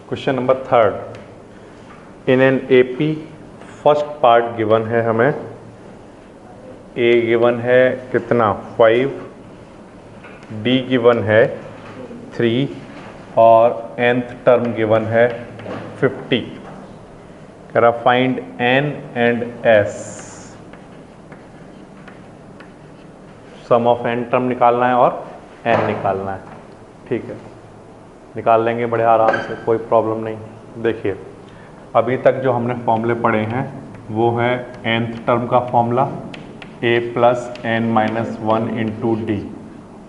Question number 3 in an AP first part given है हमें ए given है कितना 5, डी गिवन है 3 और nth टर्म गिवन है 50। कह रहा find n and s, sum of n term निकालना है और n निकालना है। ठीक है, निकाल लेंगे बड़े आराम से, कोई प्रॉब्लम नहीं। देखिए अभी तक जो हमने फॉर्मूले पढ़े हैं वो है nth टर्म का formula a plus n minus 1 into D,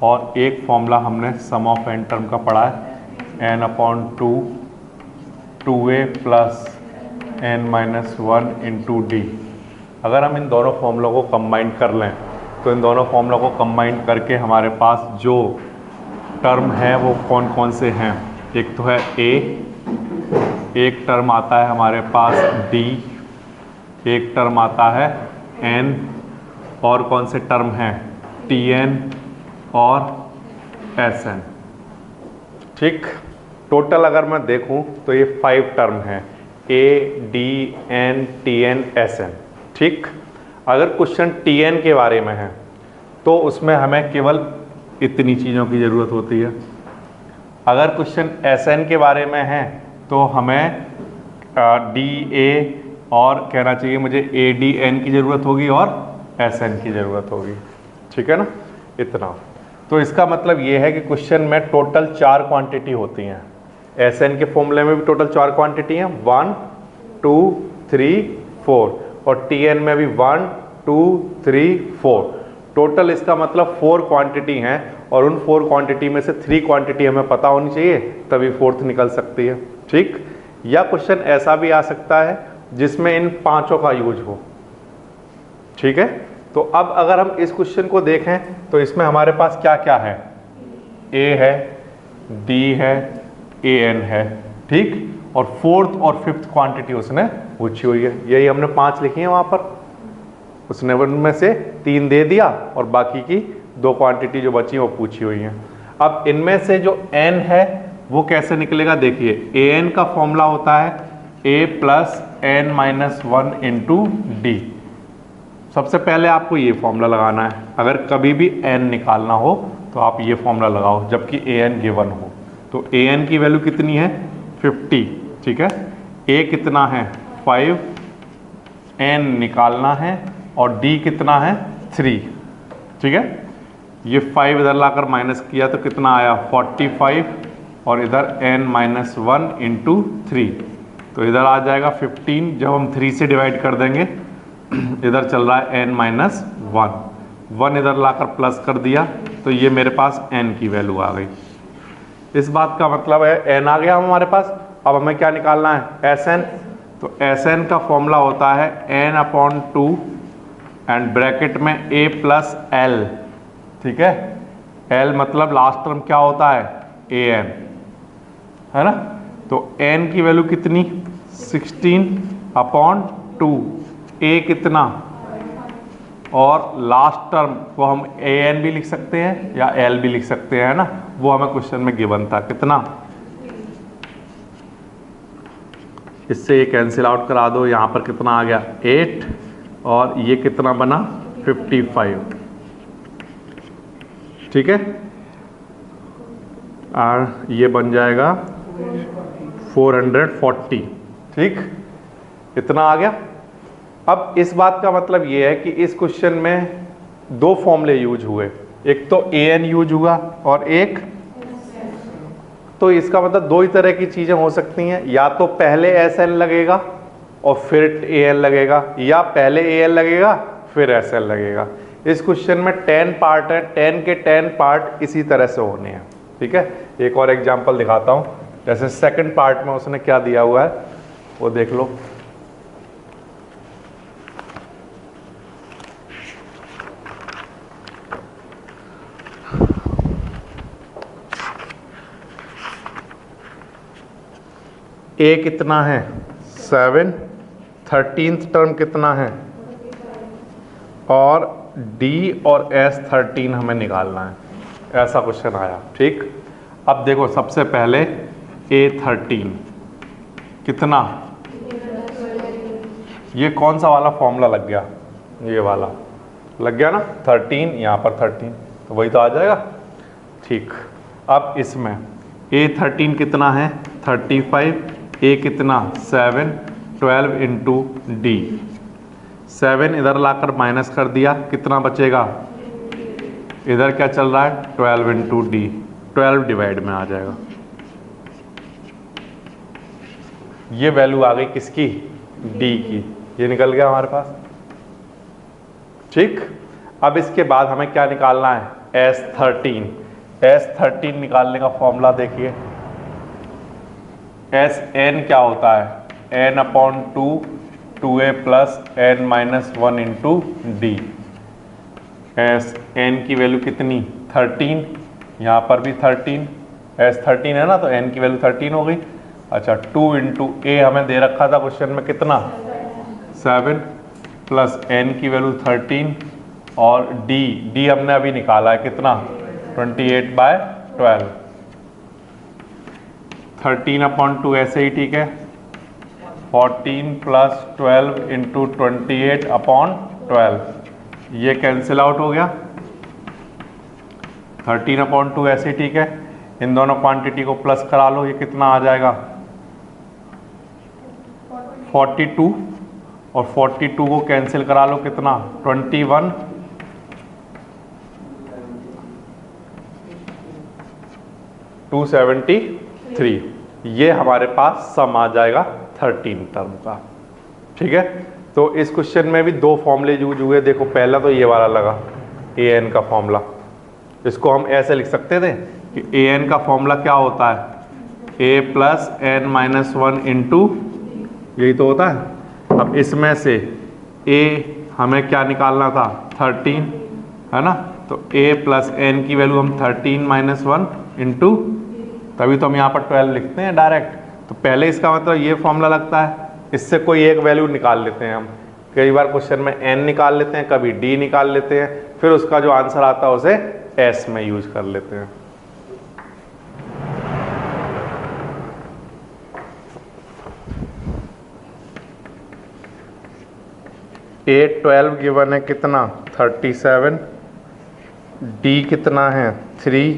और एक फॉर्मूला हमने सम ऑफ n टर्म का पढ़ा है n upon 2 2a plus n minus 1 into D. अगर हम इन दोनों फॉर्मूलों को कंबाइन कर लें तो इन दोनों फॉर्मूलों को कंबाइन करके हमारे पास जो टर्म है वो कौन कौन से हैं। एक तो है a, एक टर्म आता है हमारे पास d, एक टर्म आता है n, और कौन से टर्म हैं tn और sn। ठीक, टोटल अगर मैं देखूं तो ये 5 टर्म हैं a, d, n, tn, sn। ठीक, अगर क्वेश्चन tn के बारे में है तो उसमें हमें केवल इतनी चीज़ों की ज़रूरत होती है। अगर क्वेश्चन sn के बारे में है तो हमें डी ए और कहना चाहिए मुझे ए डी एन की ज़रूरत होगी और sn की ज़रूरत होगी। ठीक है ना, इतना। तो इसका मतलब ये है कि क्वेश्चन में टोटल 4 क्वांटिटी होती हैं। sn के फॉर्मूले में भी टोटल 4 क्वांटिटी हैं, 1 2 3 4, और tn में भी 1 2 3 4। टोटल इसका मतलब 4 क्वांटिटी हैं, और उन 4 क्वांटिटी में से 3 क्वांटिटी हमें पता होनी चाहिए, तभी 4th निकल सकती है। ठीक, या क्वेश्चन ऐसा भी आ सकता है जिसमें इन 5 का यूज हो। ठीक है, तो अब अगर हम इस क्वेश्चन को देखें तो इसमें हमारे पास क्या क्या है, a है, d है, an है। ठीक, और 4th और 5th क्वांटिटी उसने पूछी हुई है, यही हमने 5 लिखी है वहाँ पर। उसने उनमें से 3 दे दिया और बाकी की 2 क्वांटिटी जो बची वो पूछी हुई हैं। अब इनमें से जो n है वो कैसे निकलेगा, देखिए an का फॉर्मूला होता है a plus n minus 1 into D. सबसे पहले आपको ये फॉर्मूला लगाना है। अगर कभी भी n निकालना हो तो आप ये फॉर्मूला लगाओ जबकि an गिवन हो। तो an की वैल्यू कितनी है 50। ठीक है, a कितना है 5, n निकालना है, और d कितना है 3। ठीक है, ये 5 इधर लाकर माइनस किया तो कितना आया 45, और इधर n माइनस 1 इंटू 3, तो इधर आ जाएगा 15। जब हम 3 से डिवाइड कर देंगे इधर चल रहा है n माइनस 1 इधर लाकर प्लस कर दिया तो ये मेरे पास n की वैल्यू आ गई। इस बात का मतलब है n आ गया हमारे पास। अब हमें क्या निकालना है sn। तो sn का फॉर्मूला होता है n अपॉन 2 एंड ब्रैकेट में a प्लस l। ठीक है, l मतलब लास्ट टर्म क्या होता है an, है ना। तो n की वैल्यू कितनी 16 अपॉन 2, a कितना, और लास्ट टर्म को हम an भी लिख सकते हैं या l भी लिख सकते हैं, है ना। वो हमें क्वेश्चन में गिवन था कितना। इससे ये कैंसिल आउट करा दो, यहाँ पर कितना आ गया 8, और ये कितना बना 55। ठीक है, और ये बन जाएगा 440। ठीक, इतना आ गया। अब इस बात का मतलब ये है कि इस क्वेश्चन में 2 फॉर्मूले यूज हुए, एक तो an यूज हुआ और एक, तो इसका मतलब 2 ही तरह की चीज़ें हो सकती हैं, या तो पहले sn लगेगा और फिर an लगेगा, या पहले an लगेगा फिर sn लगेगा। इस क्वेश्चन में 10 पार्ट है, 10 के 10 पार्ट इसी तरह से होने हैं। ठीक है, एक और एग्जांपल दिखाता हूँ। जैसे सेकंड पार्ट में उसने क्या दिया हुआ है वो देख लो। a कितना है 7, 13th टर्म कितना है, और d और s 13 हमें निकालना है। ऐसा क्वेश्चन आया। ठीक, अब देखो सबसे पहले A13 कितना, ये कौन सा वाला फॉर्मूला लग गया, ये वाला लग गया ना 13, यहाँ पर 13, तो वही तो आ जाएगा। ठीक, अब इसमें A13 कितना है 35, A कितना 7, 12 इंटू डी, 7 इधर लाकर माइनस कर दिया, कितना बचेगा, इधर क्या चल रहा है 12 इंटू डी, 12 डिवाइड में आ जाएगा। ये वैल्यू आ गई किसकी, डी की, ये निकल गया हमारे पास। ठीक, अब इसके बाद हमें क्या निकालना है, S13। S13 निकालने का फॉर्मूला देखिए, Sn क्या होता है, n/2 2a plus n-1 into D. Sn की वैल्यू कितनी 13, यहाँ पर भी 13, S13 है ना, तो n की वैल्यू 13 हो गई। अच्छा, 2 इंटू ए हमें दे रखा था क्वेश्चन में कितना 7, प्लस n की वैल्यू 13, और डी हमने अभी निकाला है कितना 28/12, 13/2 ऐसे ही ठीक है, 14 प्लस 12 इंटू 28/12, ये कैंसिल आउट हो गया। 13/2 ऐसे ही ठीक है, इन दोनों क्वांटिटी को प्लस करा लो, ये कितना आ जाएगा 42, और 42 को कैंसिल करा लो कितना 21, 273, ये हमारे पास सम आ जाएगा 13 टर्म का। ठीक है, तो इस क्वेश्चन में भी दो फॉर्मूले यूज हुए। देखो पहला तो ये वाला लगा an का फॉर्मूला, इसको हम ऐसे लिख सकते थे कि an का फॉर्मूला क्या होता है, a प्लस n-1 इंटू, यही तो होता है। अब इसमें से a हमें क्या निकालना था 13, है ना, तो a प्लस n की वैल्यू हम 13-1 इंटू, तभी तो हम यहाँ पर 12 लिखते हैं डायरेक्ट। तो पहले इसका मतलब ये फॉर्मूला लगता है, इससे कोई एक वैल्यू निकाल लेते हैं हम। कई बार क्वेश्चन में n निकाल लेते हैं, कभी d निकाल लेते हैं, फिर उसका जो आंसर आता है उसे s में यूज कर लेते हैं। A12 गिवन है कितना 37, D कितना है 3,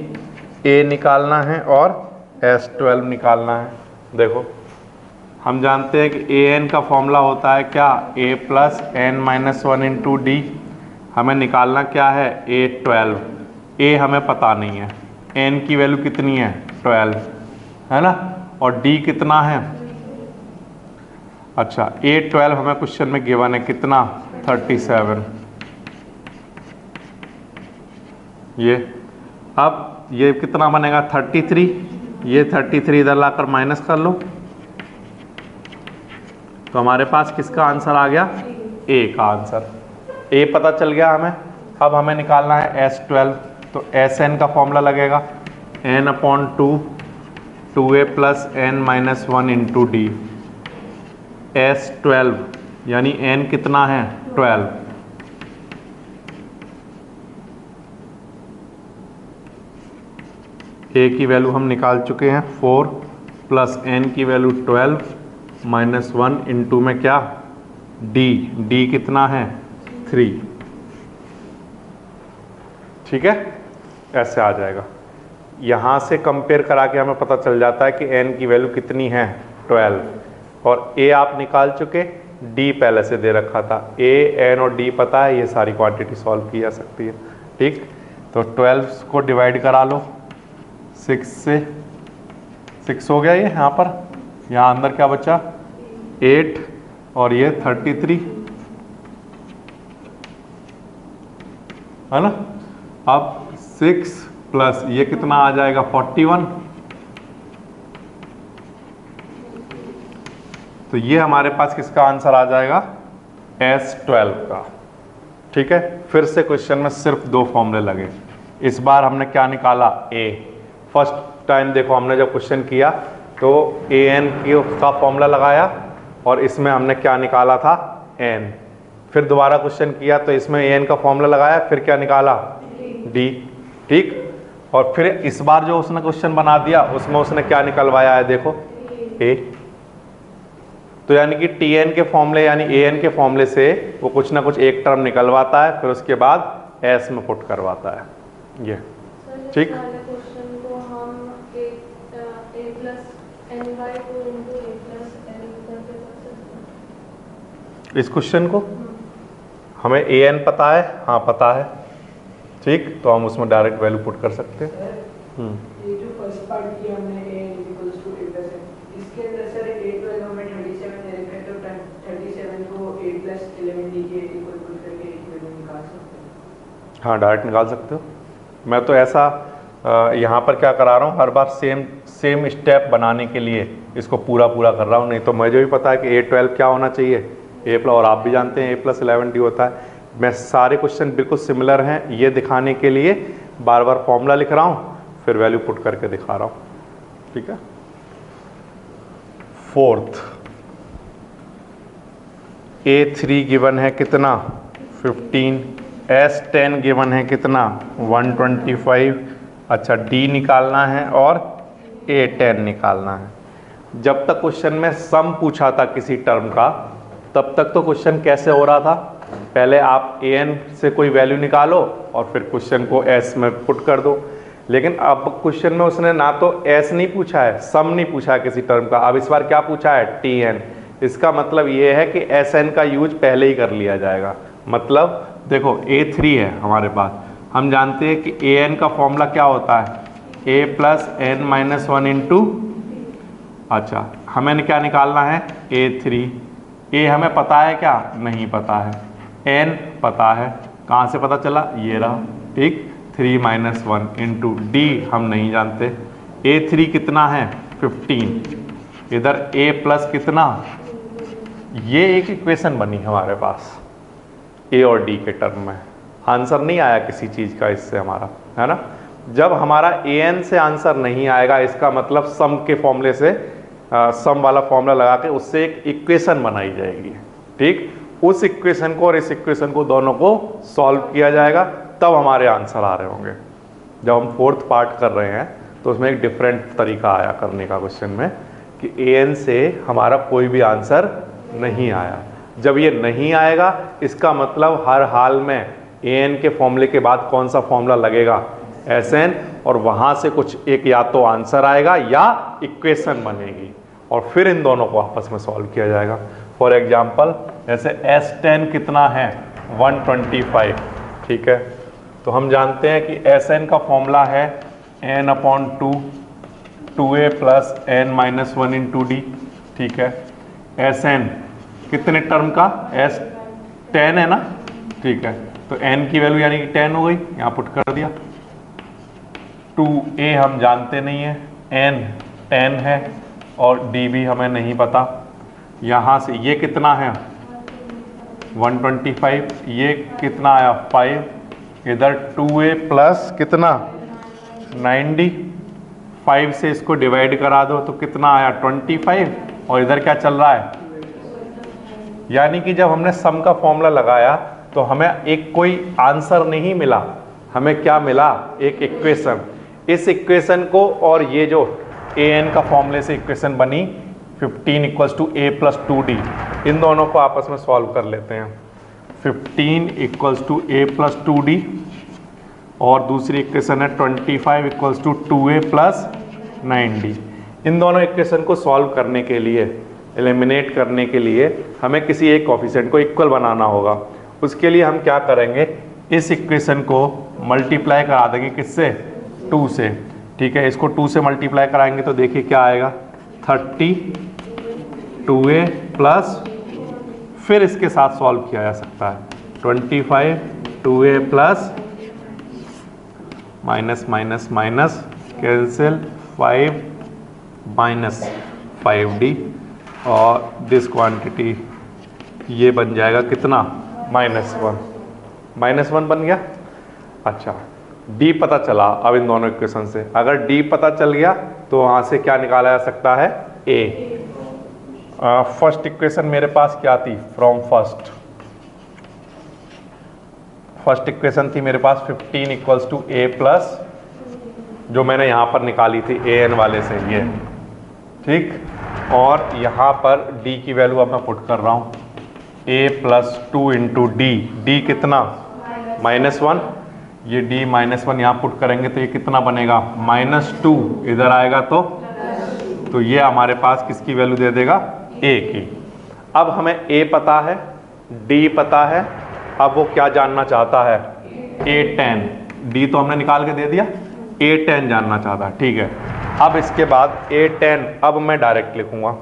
A निकालना है और S12 निकालना है। देखो हम जानते हैं कि an का फॉर्मूला होता है क्या, a plus n-1 into D. हमें निकालना क्या है A12, a हमें पता नहीं है, n की वैल्यू कितनी है 12, है ना, और d कितना है, अच्छा A12 हमें क्वेश्चन में गिवन है कितना 37, ये अब ये कितना बनेगा 33, ये 33 इधर लाकर माइनस कर लो, तो हमारे पास किसका आंसर आ गया, a का आंसर। a पता चल गया हमें। अब हमें निकालना है S12, तो Sn का फॉर्मूला लगेगा n/2 2a plus n-1 into D. S12 यानी n कितना है 12, a की वैल्यू हम निकाल चुके हैं 4, प्लस n की वैल्यू 12 -1 इंटू में क्या d कितना है 3। ठीक है, ऐसे आ जाएगा। यहाँ से कंपेयर करा के हमें पता चल जाता है कि n की वैल्यू कितनी है 12, और a आप निकाल चुके, d पहले से दे रखा था, a n और d पता है, ये सारी क्वांटिटी सॉल्व की जा सकती है। ठीक, तो 12 को डिवाइड करा लो 6 से, 6 हो गया ये, यहाँ पर यहाँ अंदर क्या बचा 8, और ये 33, है ना। अब 6 प्लस ये कितना आ जाएगा 41, तो ये हमारे पास किसका आंसर आ जाएगा S12 का। ठीक है, फिर से क्वेश्चन में सिर्फ दो फॉर्मूले लगे। इस बार हमने क्या निकाला a। फर्स्ट टाइम देखो हमने जब क्वेश्चन किया तो an का फॉर्मूला लगाया और इसमें हमने क्या निकाला था n। फिर दोबारा क्वेश्चन किया तो इसमें an का फॉर्मूला लगाया, फिर क्या निकाला d। ठीक, और फिर इस बार जो उसने क्वेश्चन बना दिया उसमें उसने क्या निकलवाया है देखो a। तो यानी कि टी एन के फॉर्मूले यानी ए एन के फॉर्मूले से वो कुछ ना कुछ एक टर्म निकलवाता है, फिर उसके बाद एस में पुट करवाता है ये। ठीक, इस क्वेश्चन को हमें ए एन पता है, हाँ पता है, ठीक, तो हम उसमें डायरेक्ट वैल्यू पुट कर सकते हैं। ये जो फर्स्ट पार्ट किया हमने a equals to a plus n, इसके अंदर सर a12 हमें 37 दे रखा है, तो 37 को a प्लस 11 d के इक्वल पुट करके एक वैल्यू निकाल सकते हैं। हाँ डायरेक्ट निकाल सकते हो। मैं तो ऐसा यहाँ पर क्या करा रहा हूँ, हर बार सेम स्टेप बनाने के लिए इसको पूरा कर रहा हूँ, नहीं तो मुझे भी पता है कि a12 क्या होना चाहिए, a प्लस, और आप भी जानते हैं a प्लस 11d होता है। मैं सारे क्वेश्चन बिल्कुल सिमिलर हैं ये दिखाने के लिए बार बार फॉर्मूला लिख रहा हूँ, फिर वैल्यू पुट करके दिखा रहा हूँ। ठीक है, फोर्थ, A3 गिवन है कितना 15, S10 गिवन है कितना 125। अच्छा, D निकालना है और A10 निकालना है। जब तक क्वेश्चन में सम पूछा था किसी टर्म का, तब तक तो क्वेश्चन कैसे हो रहा था, पहले आप an से कोई वैल्यू निकालो और फिर क्वेश्चन को s में पुट कर दो। लेकिन अब क्वेश्चन में उसने ना तो s नहीं पूछा है, सम नहीं पूछा है किसी टर्म का, अब इस बार क्या पूछा है tn। इसका मतलब ये है कि sn का यूज पहले ही कर लिया जाएगा। मतलब देखो a3 है हमारे पास, हम जानते हैं कि an का फॉर्मूला क्या होता है, a plus n minus 1 into, अच्छा हमें क्या निकालना है a3, a हमें पता है क्या, नहीं पता है, n पता है, कहाँ से पता चला, ये रहा, ठीक, 3 माइनस 1 इंटू डी हम नहीं जानते, a3 कितना है 15, इधर a प्लस कितना, ये एक इक्वेशन बनी हमारे पास a और d के टर्म में। आंसर नहीं आया किसी चीज़ का इससे हमारा, है ना। जब हमारा an से आंसर नहीं आएगा, इसका मतलब सम के फॉर्मूले से सम वाला फॉर्मूला लगा के उससे एक इक्वेशन बनाई जाएगी, ठीक, उस इक्वेशन को और इस इक्वेशन को दोनों को सॉल्व किया जाएगा, तब हमारे आंसर आ रहे होंगे। जब हम फोर्थ पार्ट कर रहे हैं तो उसमें एक डिफरेंट तरीका आया करने का क्वेश्चन में कि an से हमारा कोई भी आंसर नहीं आया। जब ये नहीं आएगा, इसका मतलब हर हाल में an के फॉर्मूले के बाद कौन सा फॉर्मूला लगेगा, Sn, और वहाँ से कुछ एक या तो आंसर आएगा या इक्वेशन बनेगी, और फिर इन दोनों को आपस में सॉल्व किया जाएगा। फॉर एग्जाम्पल जैसे S10 कितना है 125, ठीक है, तो हम जानते हैं कि Sn का फॉर्मूला है n/2 2a plus n minus 1 into D, ठीक है। Sn कितने टर्म का, S10 है ना, ठीक है, तो n की वैल्यू यानी कि 10 हो गई, यहाँ पुट कर दिया। 2a हम जानते नहीं है, n 10 है और d भी हमें नहीं पता। यहाँ से ये कितना है 125, ये कितना आया 5, इधर 2a प्लस कितना 90, 5 से इसको डिवाइड करा दो तो कितना आया 25, और इधर क्या चल रहा है, यानी कि जब हमने सम का फॉर्मूला लगाया तो हमें एक कोई आंसर नहीं मिला, हमें क्या मिला, एक इक्वेशन। इस इक्वेशन को और ये जो an का फॉर्मूले से इक्वेशन बनी 15 equals to a plus 2d, इन दोनों को आपस में सॉल्व कर लेते हैं। 15 equals to a plus 2d और दूसरी इक्वेशन है 25 equals to 2a plus 9d। इन दोनों इक्वेशन को सॉल्व करने के लिए, एलिमिनेट करने के लिए हमें किसी एक कोफिशिएंट को इक्वल बनाना होगा। उसके लिए हम क्या करेंगे, इस इक्वेशन को मल्टीप्लाई करा देंगे किससे, 2 से, ठीक है। इसको 2 से मल्टीप्लाई कराएंगे तो देखिए क्या आएगा 30 2a प्लस, फिर इसके साथ सॉल्व किया जा सकता है 25 2a plus minus minus minus cancel 5 minus 5d, और दिस क्वांटिटी ये बन जाएगा कितना -1 बन गया। अच्छा, d पता चला अब इन दोनों इक्वेशन से, अगर d पता चल गया तो वहाँ से क्या निकाला जा सकता है a। फर्स्ट इक्वेशन मेरे पास क्या थी, फ्रॉम फर्स्ट इक्वेशन थी मेरे पास 15 इक्वल्स टू a प्लस, जो मैंने यहाँ पर निकाली थी an वाले से ये, ठीक, और यहाँ पर d की वैल्यू अब मैं पुट कर रहा हूँ a+2 इंटू डी। डी कितना? -1। ये d -1 यहाँ पुट करेंगे तो ये कितना बनेगा? -2। इधर आएगा तो ये हमारे पास किसकी वैल्यू दे देगा? a की। अब हमें a पता है, d पता है, अब वो क्या जानना चाहता है? a10। d तो हमने निकाल के दे दिया, a10 जानना चाहता है। ठीक है, अब इसके बाद a10 अब मैं डायरेक्ट लिखूंगा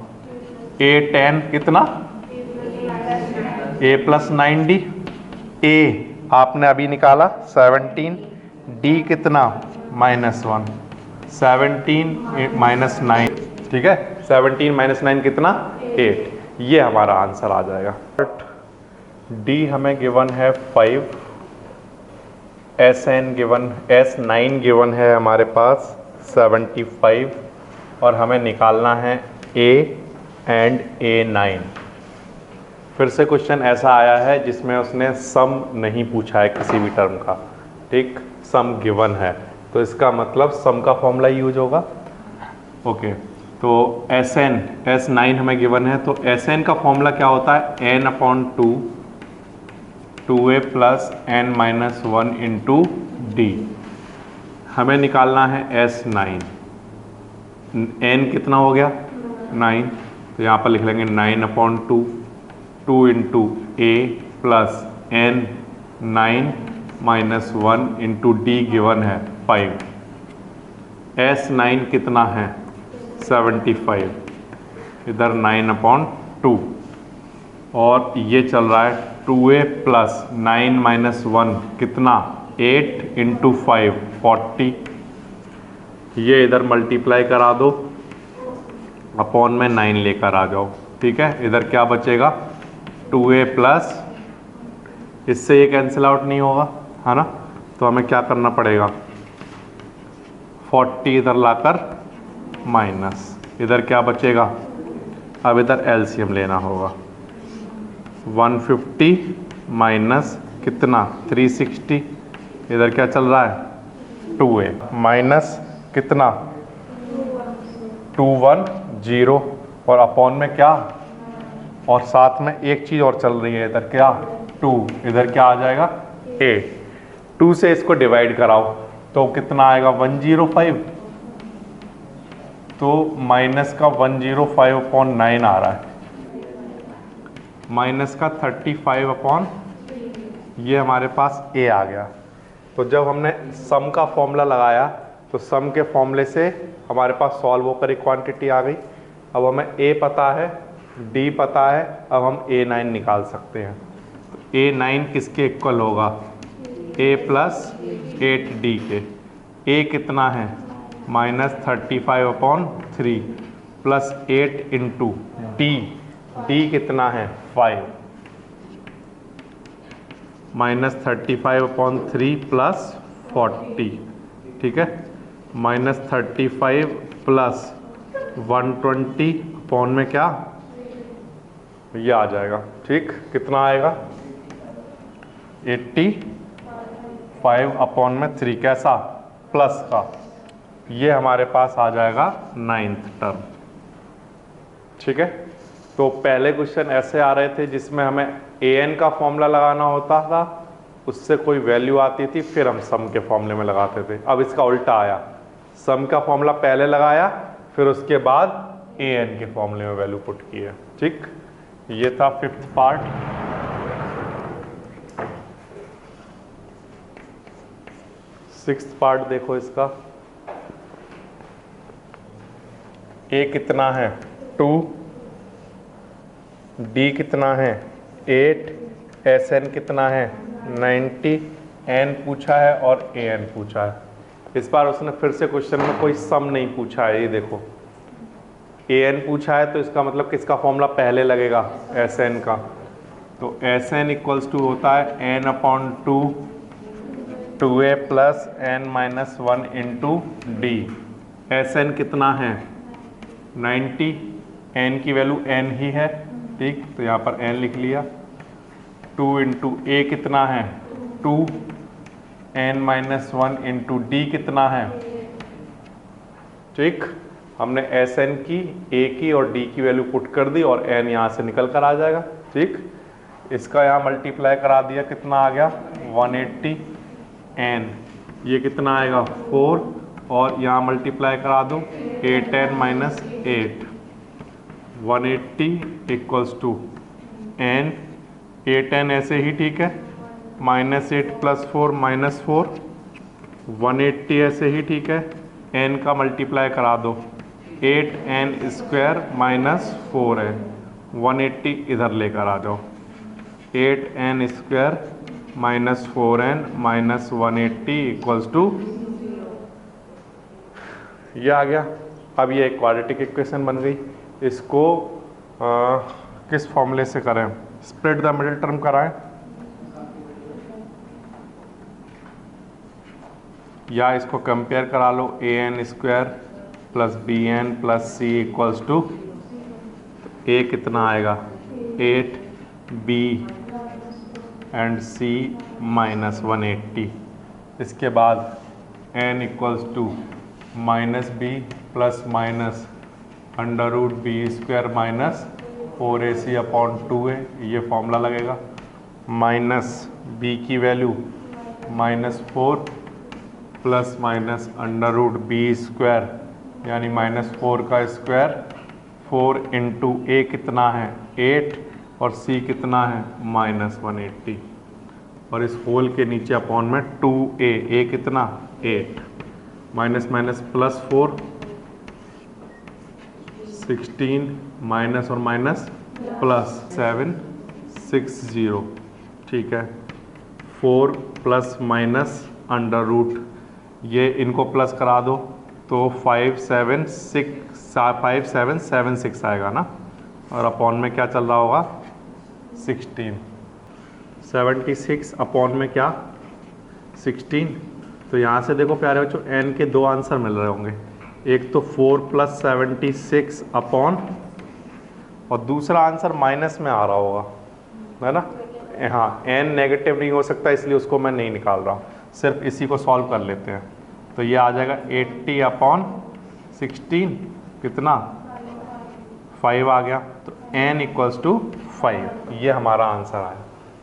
a10 कितना? a+9d। a आपने अभी निकाला 17, d कितना? -1। 17 - 9, ठीक है, 17 - 9 कितना? 8। ये हमारा आंसर आ जाएगा। d हमें गिवन है 5, S9 गिवन है हमारे पास 75 और हमें निकालना है a एंड a9। फिर से क्वेश्चन ऐसा आया है जिसमें उसने सम नहीं पूछा है किसी भी टर्म का, ठीक, सम गिवन है, तो इसका मतलब सम का फॉर्मूला यूज होगा। ओके, तो S9 हमें गिवन है, तो Sn का फॉर्मूला क्या होता है? n/2 2a + n-1 into D. हमें निकालना है S9। n कितना हो गया? 9, तो यहाँ पर लिख लेंगे 9/2 2 into a + n-1 into D given है 5। S9 कितना है? 75, इधर 9/2 और ये चल रहा है 2a + 9 - 1 कितना? 8 इंटू 5 40। ये इधर मल्टीप्लाई करा दो, अपॉन में 9 लेकर आ जाओ। ठीक है, इधर क्या बचेगा? 2a प्लस, इससे ये कैंसिल आउट नहीं होगा, है ना, तो हमें क्या करना पड़ेगा? 40 इधर लाकर माइनस, इधर क्या बचेगा? अब इधर एलसीएम लेना होगा। 150 माइनस कितना? 360, इधर क्या चल रहा है? 2a माइनस कितना? 210 और अपॉन में क्या? और साथ में एक चीज़ और चल रही है, इधर क्या? 2, इधर क्या आ जाएगा? 8। 2 से इसको डिवाइड कराओ तो कितना आएगा? 105। तो माइनस का 105/9 आ रहा है, माइनस का 35/, ये हमारे पास a आ गया। तो जब हमने सम का फॉर्मूला लगाया तो सम के फॉर्मूले से हमारे पास सॉल्व होकर एक क्वांटिटी आ गई। अब हमें a पता है, d पता है, अब हम a9 निकाल सकते हैं। तो a9 किसके इक्वल होगा? a + 8d के। a कितना है? -35/3 + 8 इंटू d। d कितना है? 5। -35/3 + 40, ठीक है, -35 + 120 अपॉन में क्या? ये आ जाएगा, ठीक, कितना आएगा? 85/3, कैसा? प्लस का। ये हमारे पास आ जाएगा 9th टर्म। ठीक है, तो पहले क्वेश्चन ऐसे आ रहे थे जिसमें हमें an का फॉर्मूला लगाना होता था, उससे कोई वैल्यू आती थी, फिर हम सम के फॉर्मूले में लगाते थे। अब इसका उल्टा आया, सम का फॉर्मूला पहले लगाया, फिर उसके बाद an के फॉर्मूले में वैल्यू पुट की है। ठीक, ये था 5th पार्ट। 6th पार्ट देखो इसका। a कितना है? 2, d कितना है? 8, Sn कितना है? 90, n पूछा है और an पूछा है। इस बार उसने फिर से क्वेश्चन में कोई सम नहीं पूछा है, ये देखो an पूछा है, तो इसका मतलब किसका फॉर्मूला पहले लगेगा? Sn का। तो Sn = होता है n/2 2a + n-1 into d। Sn कितना है? 90, n की वैल्यू n ही है, ठीक, तो यहाँ पर n लिख लिया। 2 इंटू a कितना है? 2, n-1 इंटू d कितना है? ठीक, हमने एस एन की, ए की और डी की वैल्यू पुट कर दी और एन यहाँ से निकल कर आ जाएगा। ठीक, इसका यहाँ मल्टीप्लाई करा दिया, कितना आ गया 180, एन ये कितना आएगा 4, और यहाँ मल्टीप्लाई करा दूँ 8n minus 8, 180 equals to N, 8n ऐसे ही ठीक है, -8 + 4 -4, 180 ऐसे ही ठीक है, n का मल्टीप्लाई करा दो 8n² -4 है, 180 इधर लेकर आ जाओ, 8n² -4n -180 इक्वल्स टू ये आ गया। अब ये एक क्वाड्रेटिक इक्वेशन बन गई। इसको किस फॉर्मूले से करें? स्प्लिट द मिडिल टर्म कराएं या इसको कंपेयर करा लो, an² + bn + c equals to, a कितना आएगा 8, b एंड c -180, इसके बाद n equals to -b ± √b² -4ac/2a, ये फॉर्मूला लगेगा। -b की वैल्यू -4 ± √b² यानी -4 का स्क्वायर, 4 × a कितना है 8 और c कितना है -180, और इस होल के नीचे अपॉन में 2a, a कितना 8, -4 16 माइनस और माइनस प्लस 760, ठीक है, 4 ± ये इनको प्लस करा दो तो 5776 आएगा ना, और अपॉन में क्या चल रहा होगा 16, 76 अपॉन में क्या 16। तो यहाँ से देखो प्यारे बच्चों n के दो आंसर मिल रहे होंगे, एक तो 4 + 76 अपॉन, और दूसरा आंसर माइनस में आ रहा होगा, है ना। हाँ, n नेगेटिव नहीं हो सकता इसलिए उसको मैं नहीं निकाल रहा हूँ, सिर्फ इसी को सॉल्व कर लेते हैं। तो ये आ जाएगा 80/16 कितना 5 आ गया, तो n = 5, ये हमारा आंसर आया।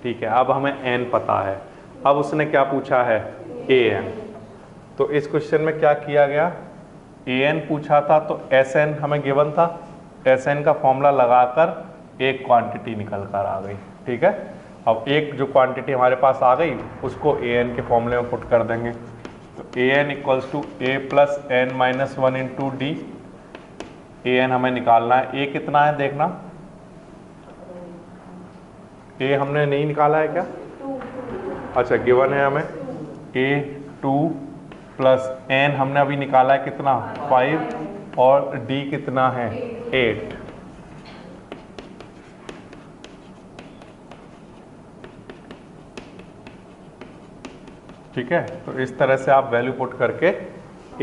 ठीक है, अब हमें n पता है। अब उसने क्या पूछा है an, तो इस क्वेश्चन में क्या किया गया, an पूछा था तो Sn हमें गिवन था, Sn का फॉर्मूला लगाकर एक क्वांटिटी निकल कर आ गई। ठीक है, अब एक जो क्वांटिटी हमारे पास आ गई उसको an के फॉर्मूले में पुट कर देंगे, तो an = a + n - 1 × d, an हमें निकालना है, a कितना है देखना, a हमने नहीं निकाला है क्या, अच्छा गिवन है हमें a 2 + n हमने अभी निकाला है कितना 5, और d कितना है 8। ठीक है, तो इस तरह से आप वैल्यू पुट करके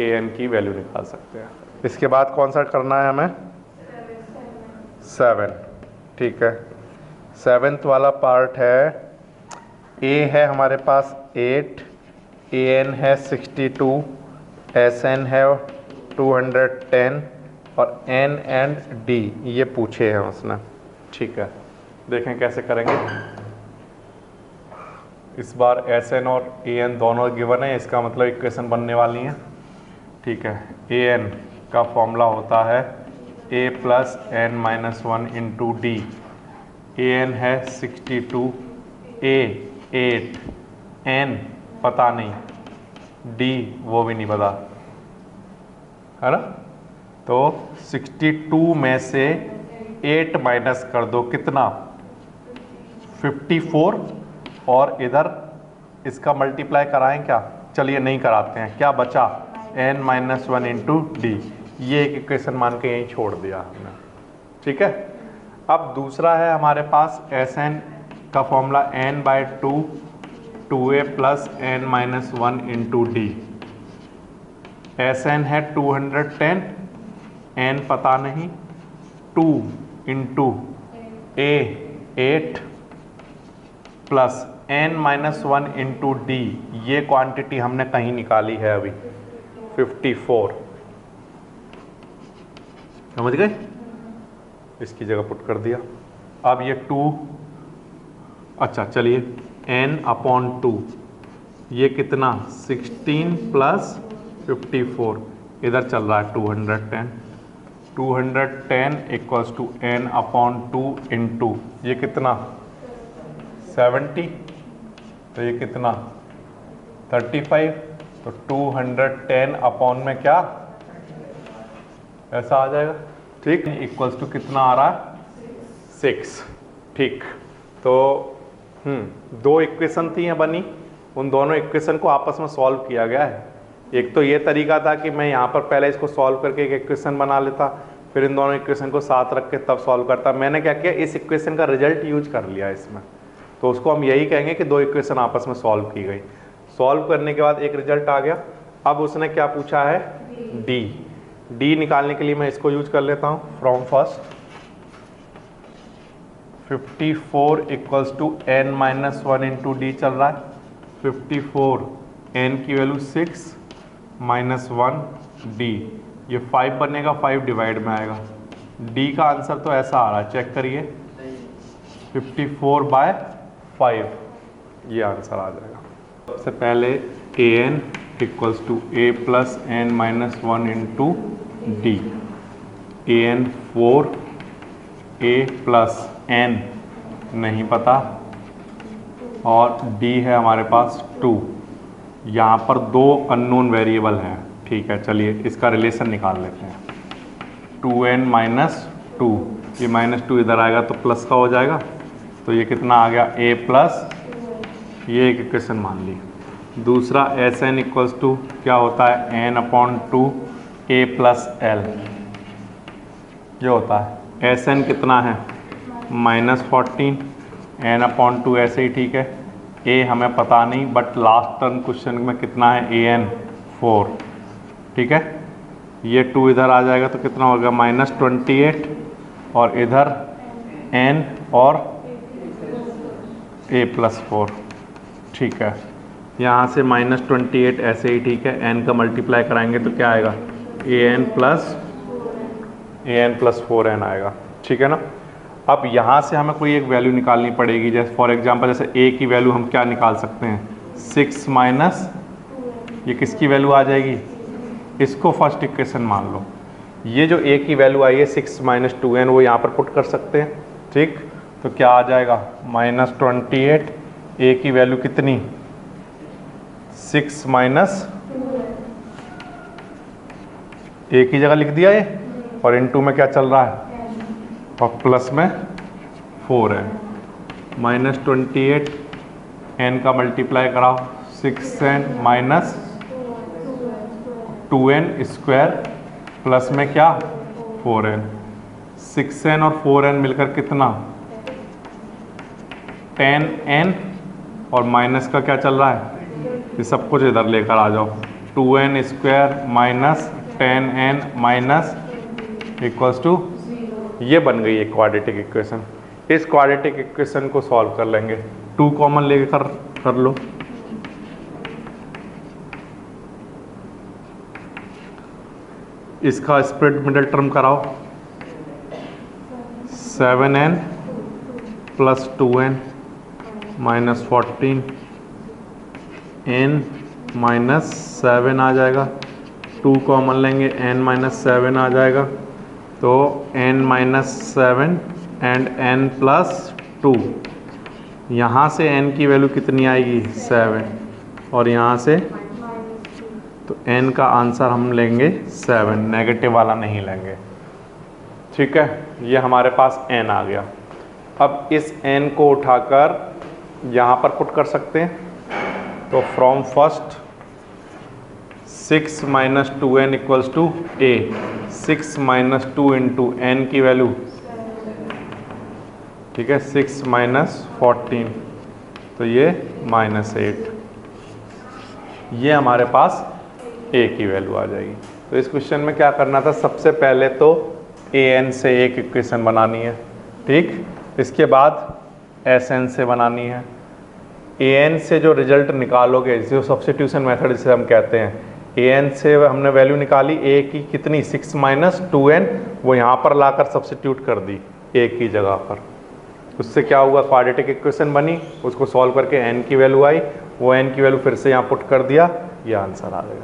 an की वैल्यू निकाल सकते हैं। इसके बाद कौन सा करना है हमें 7। ठीक है, 7th वाला पार्ट है, a है हमारे पास 8, an है 62, Sn है 210 और n एंड d ये पूछे हैं उसने। ठीक है, देखें कैसे करेंगे। इस बार Sn और an दोनों गिवन है, इसका मतलब इक्वेशन बनने वाली है। ठीक है, an का फॉर्मूला होता है a + n - 1 × d, an है 62, a 8, n पता नहीं, d वो भी नहीं पता, है ना। तो 62 में से 8 माइनस कर दो, कितना 54, और इधर इसका मल्टीप्लाई कराएं क्या, चलिए नहीं कराते हैं, क्या बचा n - 1 × d, ये एक इक्वेशन मान के यहीं छोड़ दिया हमने। ठीक है, अब दूसरा है हमारे पास Sn का formula n/2 2a + n - 1 × d, Sn है 210, n पता नहीं, 2 × a 8 + n - 1 × d, ये क्वांटिटी हमने कहीं निकाली है अभी 54। समझ गए? इसकी जगह पुट कर दिया। अब ये 2, अच्छा चलिए n/2 ये कितना 16 + 54 इधर चल रहा है 210 = n/2 इंटू ये कितना 70, तो ये कितना 35, तो 210 अपॉन में क्या ऐसा आ जाएगा, ठीक, इक्वल्स टू कितना आ रहा है 6। ठीक, तो दो इक्वेशन थी बनी, उन दोनों इक्वेशन को आपस में सॉल्व किया गया है। एक तो ये तरीका था कि मैं यहाँ पर पहले इसको सॉल्व करके एक इक्वेशन बना लेता, फिर इन दोनों इक्वेशन को साथ रख के तब सॉल्व करता। मैंने क्या किया, इस इक्वेशन का रिजल्ट यूज कर लिया इसमें, तो उसको हम यही कहेंगे कि दो इक्वेशन आपस में सॉल्व की गई। सॉल्व करने के बाद एक रिजल्ट आ गया। अब उसने क्या पूछा है, डी निकालने के लिए मैं इसको यूज कर लेता हूँ। From first 54 = n-1 into D चल रहा है। 54 n की वैल्यू 6 - 1 डी, ये 5 बनेगा, 5 डिवाइड में आएगा। डी का आंसर तो ऐसा आ रहा है, चेक करिए 54/5 ये आंसर आ जाएगा। सबसे पहले an = a + n-1 into D. an 4, a + n नहीं पता, और d है हमारे पास 2। यहाँ पर दो अननोन वेरिएबल हैं, ठीक है, चलिए इसका रिलेशन निकाल लेते हैं। 2n - 2, ये -2 इधर आएगा तो प्लस का हो जाएगा, तो ये कितना आ गया a +, ये एक इक्वेशन मान ली। दूसरा Sn = क्या होता है n/2 a + l, ये होता है। Sn कितना है -14, n/2 ऐसे ही ठीक है। a हमें पता नहीं, बट लास्ट टर्म क्वेश्चन में कितना है an 4, ठीक है। ये 2 इधर आ जाएगा तो कितना होगा -28, और इधर n और a + 4, ठीक है। यहाँ से -28 ऐसे ही ठीक है, n का मल्टीप्लाई कराएंगे तो क्या आएगा an + 4n आएगा, ठीक है ना। अब यहाँ से हमें कोई एक वैल्यू निकालनी पड़ेगी, जैसे फॉर एग्जांपल जैसे a की वैल्यू हम क्या निकाल सकते हैं 6 - ये किसकी वैल्यू आ जाएगी, इसको फर्स्ट इक्वेशन मान लो। ये जो a की वैल्यू आई है 6 - 2n वो यहाँ पर पुट कर सकते हैं, ठीक। तो क्या आ जाएगा -28, a की वैल्यू कितनी 6 - a की जगह लिख दिया ये, और इनटू में क्या चल रहा है और प्लस में 4 है। -28 n का मल्टीप्लाई कराओ 6n - 2n² प्लस में क्या 4n। 6n और 4n मिलकर कितना 10n, और माइनस का क्या चल रहा है, ये सब कुछ इधर लेकर आ जाओ। 2n² - 10n - ये बन गई एक क्वाड्रेटिक इक्वेशन। इस क्वाड्रेटिक इक्वेशन को सॉल्व कर लेंगे, 2 कॉमन लेकर कर लो। इसका स्प्लिट मिडल टर्म कराओ, 7n + 2n - 14 n - 7 आ जाएगा। 2 कॉमन लेंगे, n - 7 आ जाएगा, तो n - 7 एंड n + 2। यहाँ से n की वैल्यू कितनी आएगी 7, और यहाँ से तो n का आंसर हम लेंगे 7, नेगेटिव वाला नहीं लेंगे, ठीक है। ये हमारे पास n आ गया। अब इस n को उठाकर यहाँ पर पुट कर सकते हैं, तो from first 6 - 2n = a, 6 - 2 into n की वैल्यू, ठीक है, 6 - 14, तो ये -8, ये हमारे पास a की वैल्यू आ जाएगी। तो इस क्वेश्चन में क्या करना था, सबसे पहले तो an से एक इक्वेशन बनानी है, ठीक। इसके बाद Sn से बनानी है। an से जो रिजल्ट निकालोगे, जो सब्स्टिट्यूशन मेथड जिसे हम कहते हैं, ए एन से हमने वैल्यू निकाली ए की कितनी 6 माइनस 2n, वो यहाँ पर लाकर सब्स्टिट्यूट कर दी ए की जगह पर। उससे क्या हुआ, क्वाड्रेटिक इक्वेशन बनी, उसको सॉल्व करके n की वैल्यू आई, वो n की वैल्यू फिर से यहाँ पुट कर दिया, ये आंसर आ गया।